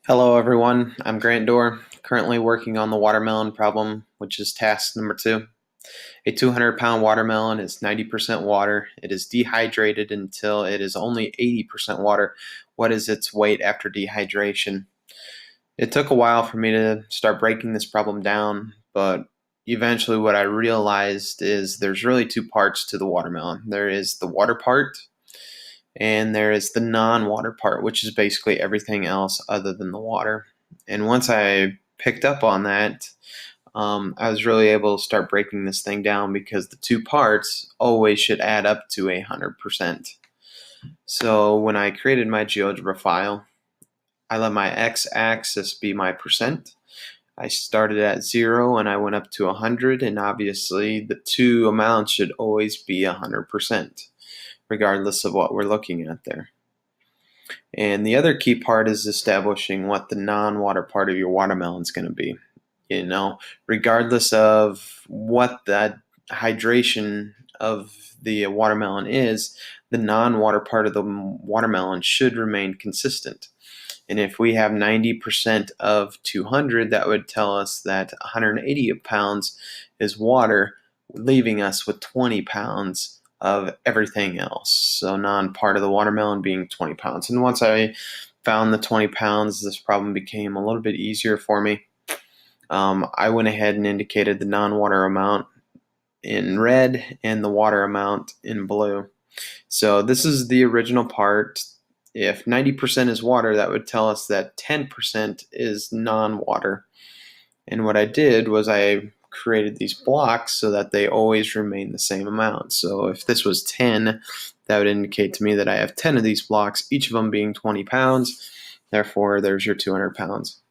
Hello everyone, I'm Grant Dorr, currently working on the watermelon problem, which is task number 2. A 200-pound watermelon is 90% water. It is dehydrated until it is only 80% water. What is its weight after dehydration? It took a while for me to start breaking this problem down, but eventually what I realized is there's really two parts to the watermelon. There is the water part, and there is the non-water part, which is basically everything else other than the water. And once I picked up on that, I was really able to start breaking this thing down because the two parts always should add up to 100%. So when I created my GeoGebra file, I let my x-axis be my percent. I started at 0 and I went up to 100, and obviously the two amounts should always be 100%, regardless of what we're looking at there. And the other key part is establishing what the non-water part of your watermelon is going to be. Regardless of what that hydration of the watermelon is, the non-water part of the watermelon should remain consistent. And if we have 90% of 200, that would tell us that 180 pounds is water, leaving us with 20 pounds of everything else. So non-part of the watermelon being 20 pounds. And once I found the 20 pounds, this problem became a little bit easier for me. I went ahead and indicated the non-water amount in red and the water amount in blue. So this is the original part. If 90% is water, that would tell us that 10% is non-water. And what I did was I created these blocks so that they always remain the same amount. So if this was 10, that would indicate to me that I have 10 of these blocks, each of them being 20 pounds. Therefore, there's your 200 pounds.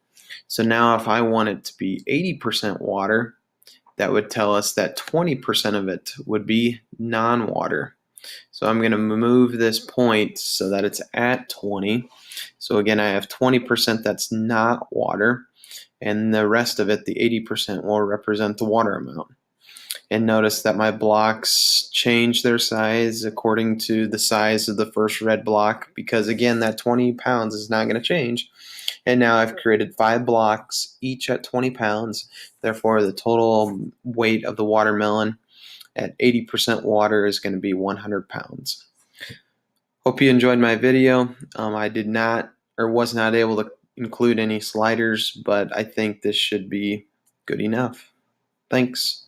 So now if I want it to be 80% water, that would tell us that 20% of it would be non-water. So I'm going to move this point so that it's at 20. So again, I have 20% that's not water, and the rest of it, the 80%, will represent the water amount. And notice that my blocks change their size according to the size of the first red block, because again, that 20 pounds is not going to change. And now I've created 5 blocks, each at 20 pounds. Therefore, the total weight of the watermelon at 80% water is going to be 100 pounds. Hope you enjoyed my video. I did not, or was not able to include any sliders, but I think this should be good enough. Thanks.